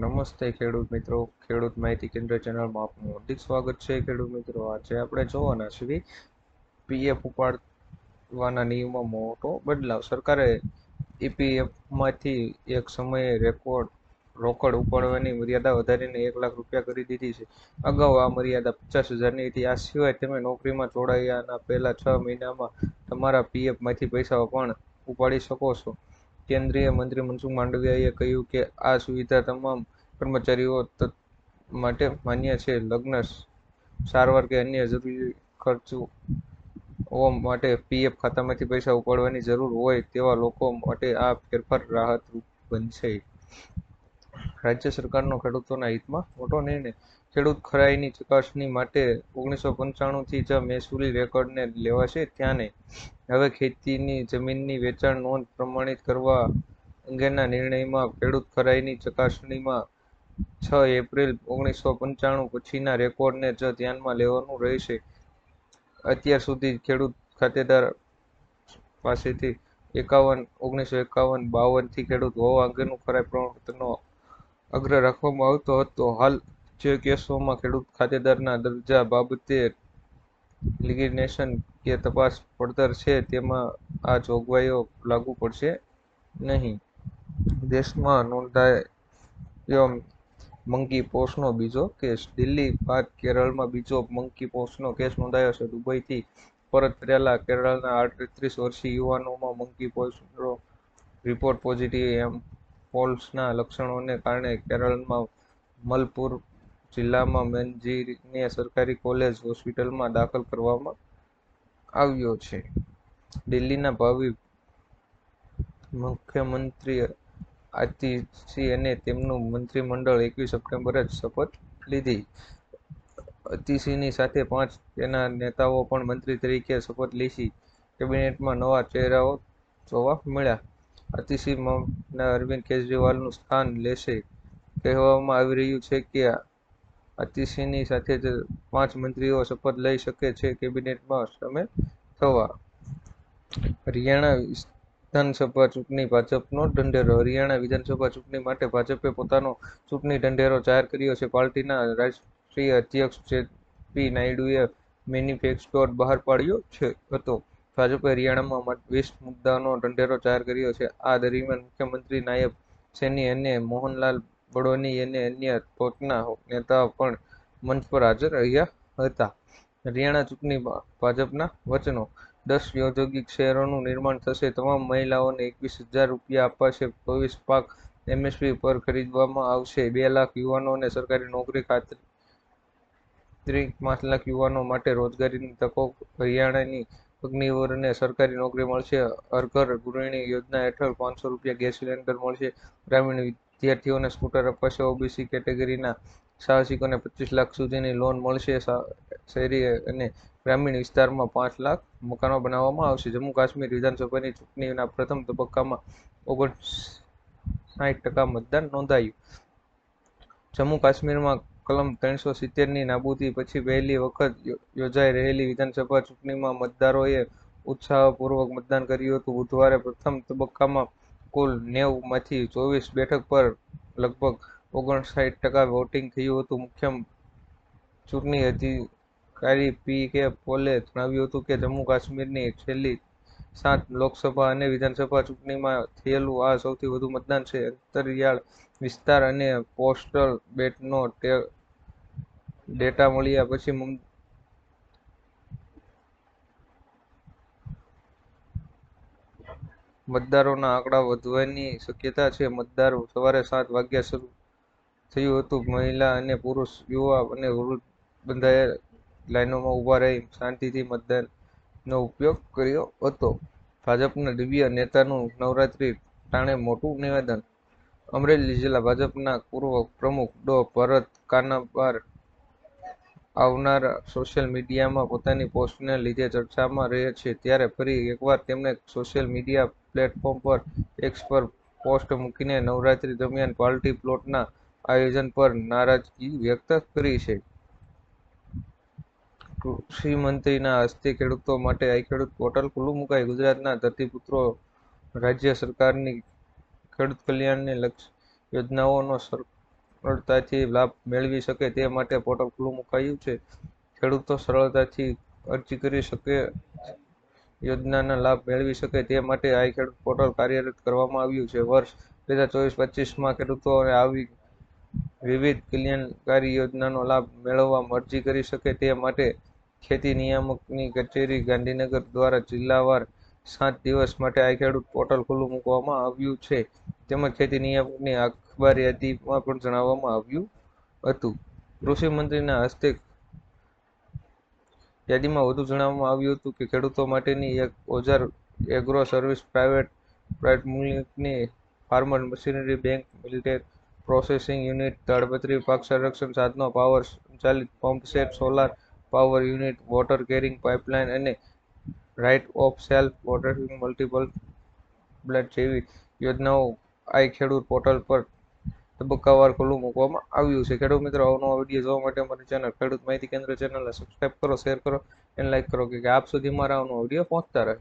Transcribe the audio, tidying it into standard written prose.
નમસ્તે ખેડૂત મિત્રો, ખેડૂત માહિતી કેન્દ્ર ચેનલમાં આપનું હાર્દિક સ્વાગત છે. ખેડૂત મિત્રો, આજે આપણે જોવાના છીએ પીએફ ઉપાડવાના નિયમમાં મોટો બદલાવ. સરકારે ઈપીએફમાંથી એક સમયે રોકડ ઉપાડવાની મર્યાદા વધારીને 1 લાખ રૂપિયા કરી દીધી છે. અગાઉ આ મર્યાદા 50,000ની હતી. આ સિવાય તમે નોકરીમાં જોડાયાના પહેલા 6 મહિનામાં તમારા પીએફમાંથી પૈસા પણ ઉપાડી શકો છો. કેન્દ્રીય મંત્રી મનસુખ માંડવિયાએ કહ્યું કે આ સુવિધા તમામ કર્મચારીઓ માટે માન્ય છે. લગ્ન, સારવાર કે અન્ય જરૂરી ખર્ચો માટે પીએફ ખાતામાંથી પૈસા ઉપાડવાની જરૂર હોય તેવા લોકો માટે આ ફેરફાર રાહતરૂપ બનશે. રાજ્ય સરકારનો ખેડૂતોના હિતમાં મોટો નિર્ણય. ખેડૂત ખરાઈની ચકાસણી માટે 1995થી જ મહેસૂલી રેકોર્ડને લેવાશે ધ્યાને. હવે ખેતીની જમીનની વેચાણ નોંધ પ્રમાણિત કરવા અંગેના નિર્ણયમાં ખેડૂત ખરાઈની ચકાસણીમાં 6 એપ્રિલ 1995 પછીના રેકોર્ડને જ ધ્યાનમાં લેવાનું રહેશે. અત્યાર સુધી ખેડૂત ખાતેદાર પાસેથી 1951-52થી ખેડૂત હોવા અંગેનું ખરાઈ પ્રમાણપત્રનો આગ્રહ રાખવામાં આવતો હતો. હાલ જે કેસોમાં ખેડૂત ખાતેદારના દરજ્જા બાબતે લિટિગેશન કે તપાસ પડતર છે તેમાં આ જોગવાઈઓ લાગુ પડશે નહીં. દેશમાં નોંધાયો મંકી પોક્સનો બીજો કેસ. દિલ્હી બાદ કેરળમાં બીજો મંકી પોક્સનો કેસ નોંધાયો છે. દુબઈથી પરત ફરેલા કેરળના 38 વર્ષીય યુવાનોમાં મંકી પોક્સનો રિપોર્ટ પોઝિટિવ. એમ્પોક્સના લક્ષણોને કારણે કેરળમાં મલપ્પુર જિલ્લામાં મંજીરીને સરકારી કોલેજ હોસ્પિટલમાં દાખલ કરવામાં આવ્યો છે. દિલ્હીના ભાવિ મુખ્યમંત્રી આતિશી અને તેમનું મંત્રીમંડળ 21 સપ્ટેમ્બરે શપથ લીધી. આતિશીની સાથે 5 તેના નેતાઓ પણ મંત્રી તરીકે શપથ લેશે. કેબિનેટમાં નવા ચહેરાઓ જોવા મળ્યા. આતિશી અરવિંદ કેજરીવાલનું સ્થાન લેશે. કહેવામાં આવી રહ્યું છે કે આતિશીની સાથે જ 5 મંત્રીઓ શપથ લઈ શકે છે કેબિનેટમાં સામેલ થવા. હરિયાણા વિધાનસભા ચૂંટણી ભાજપનો ઢંઢેરો. હરિયાણા વિધાનસભા ચૂંટણી માટે ભાજપે પોતાનો ચૂંટણી ઢંઢેરો જાહેર કર્યો છે. પાર્ટીના રાષ્ટ્રીય અધ્યક્ષ જેપી નાયડુએ મેનિફેસ્ટો બહાર પાડ્યો હતો. ભાજપે હરિયાણામાં 20 મુદ્દાનો ઢંઢેરો જાહેર કર્યો છે. આ દરમિયાન મુખ્યમંત્રી નાયબ સૈની અને મોહનલાલ બડોની અને અન્ય ટોચના નેતાઓ પણ મંચ પર હાજર રહ્યા હતા. હરિયાણા ચૂંટણી ભાજપના વચનો. 10 ઔદ્યોગિક શહેરોનું નિર્માણ થશે. તમામ મહિલાઓને 21,000 રૂપિયા અપાશે. 24 પાક એમએસપી પર ખરીદવામાં આવશે. 2 લાખ યુવાનોને સરકારી નોકરી ખાતરી. 5 લાખ યુવાનો માટે રોજગારીની તકો. હરિયાણાની અગ્નિવીરને સરકારી નોકરી મળશે. હર ઘર ગૃહિણી યોજના હેઠળ 500 રૂપિયા ગેસ સિલિન્ડર મળશે. ગ્રામીણ વિદ્યાર્થીઓને સ્કૂટર અપાશે. ઓબીસી કેટેગરીના સાહસિકોને 25 લાખ સુધીની લોન મળશે. શહેરી અને ગ્રામીણ વિસ્તારમાં 5 લાખ મકાનો બનાવવામાં આવશે. જમ્મુ કાશ્મીર વિધાનસભાની ચૂંટણીના પ્રથમ તબક્કામાં 59% મતદાન નોંધાયું. જમ્મુ કાશ્મીરમાં કલમ 370ની નાબૂદી પછી પહેલી વખત યોજાઈ રહેલી વિધાનસભા ચૂંટણીમાં મતદારોએ ઉત્સાહપૂર્વક મતદાન કર્યું હતું. બુધવારે પ્રથમ તબક્કામાં કુલ 90માંથી 24 બેઠક પર લગભગ 59% વોટિંગ થયું હતું. મુખ્ય ચૂંટણી અધિકારી પી કે પોલે જણાવ્યું હતું કે જમ્મુ કાશ્મીરની છેલ્લી 7 લોકસભા અને વિધાનસભા ચૂંટણીમાં થયેલું આ સૌથી વધુ મતદાન છે. અંતરિયાળ વિસ્તાર અને પોસ્ટલ બેલેટનો ડેટા મળ્યા પછી મતદારોના આંકડા વધવાની શક્યતા છે. મતદાન સવારે 7 વાગ્યે શરૂ થયું હતું. મહિલા અને પુરુષ, યુવા અને વૃદ્ધ બધાએ લાઇનોમાં ઊભા રહી શાંતિથી મતદાનનો ઉપયોગ કર્યો હતો. ભાજપના દિવ્ય નેતાનું નવરાત્રી ટાણે મોટું નિવેદન. અમરેલી જિલ્લા ભાજપના પૂર્વ પ્રમુખ ડો. ભરત કાનાબાર આવનારા સોશિયલ મીડિયામાં પોતાની પોસ્ટને લીધે ચર્ચામાં રહે છે. ત્યારે ફરી એકવાર તેમણે સોશિયલ મીડિયા પ્લેટફોર્મ પર એક્સ પર પોસ્ટ મૂકીને નવરાત્રી દરમિયાન પાર્ટી પ્લોટના આયોજન પર નારાજગી વ્યક્ત કરી છે. કૃષિ મંત્રીના હસ્તે ખેડૂતો માટે આઈ ખેડૂત પોર્ટલ ખુલ્લું મુકાયું. ગુજરાતના ધરતીપુત્રો રાજ્ય સરકારની ખેડૂત કલ્યાણને લક્ષી યોજનાઓનો સરળતાથી લાભ મેળવી શકે તે માટે પોર્ટલ ખુલ્લું મુકાયું છે. ખેડૂતો સરળતાથી અરજી કરી શકે, યોજનાના લાભ મેળવી શકે તે માટે આઈ ખેડૂત પોર્ટલ કાર્યરત કરવામાં આવ્યું છે. વર્ષ 2024-25માં ખેડૂતોને આવી વિવિધ કલ્યાણકારી યોજનાનો લાભ મેળવવા અરજી કરી શકે તે માટે ખેતી નિયામકની કચેરી ગાંધીનગર દ્વારા જિલ્લાવાર 7 દિવસ માટે આઈ ખેડૂત પોર્ટલ ખુલ્લું મૂકવામાં આવ્યું છે. તેમજ ખેતી નિયામકની અખબાર યાદીમાં પણ જણાવવામાં આવ્યું હતું. કૃષિ મંત્રીના હસ્તે યાદીમાં વધુ જણાવવામાં આવ્યું હતું કે ખેડૂતો માટેની એક ઓજાર એગ્રો સર્વિસ પ્રાઇવેટ લિમિટેડની farmer machinery bank, milk processing unit, તાડપત્રી પાક સંરક્ષણ સાધનો, પાવર સંચાલિત pump set, solar power unit, water carrying pipeline અને right of self watering multiple plant જેવી યોજનાઓ આઈ ખેડૂત પોર્ટલ પર તબક્કાવાર ખુલ્લું મૂકવામાં આવ્યું છે. ખેડૂત મિત્રો, અવનવા વિડીયો જોવા માટે અમારી ચેનલ ખેડૂત માહિતી કેન્દ્ર ચેનલને સબસ્ક્રાઇબ કરો, શેર કરો અને લાઇક કરો કે આપ સુધી મારા અવનવા વિડીયો પહોંચતા રહે.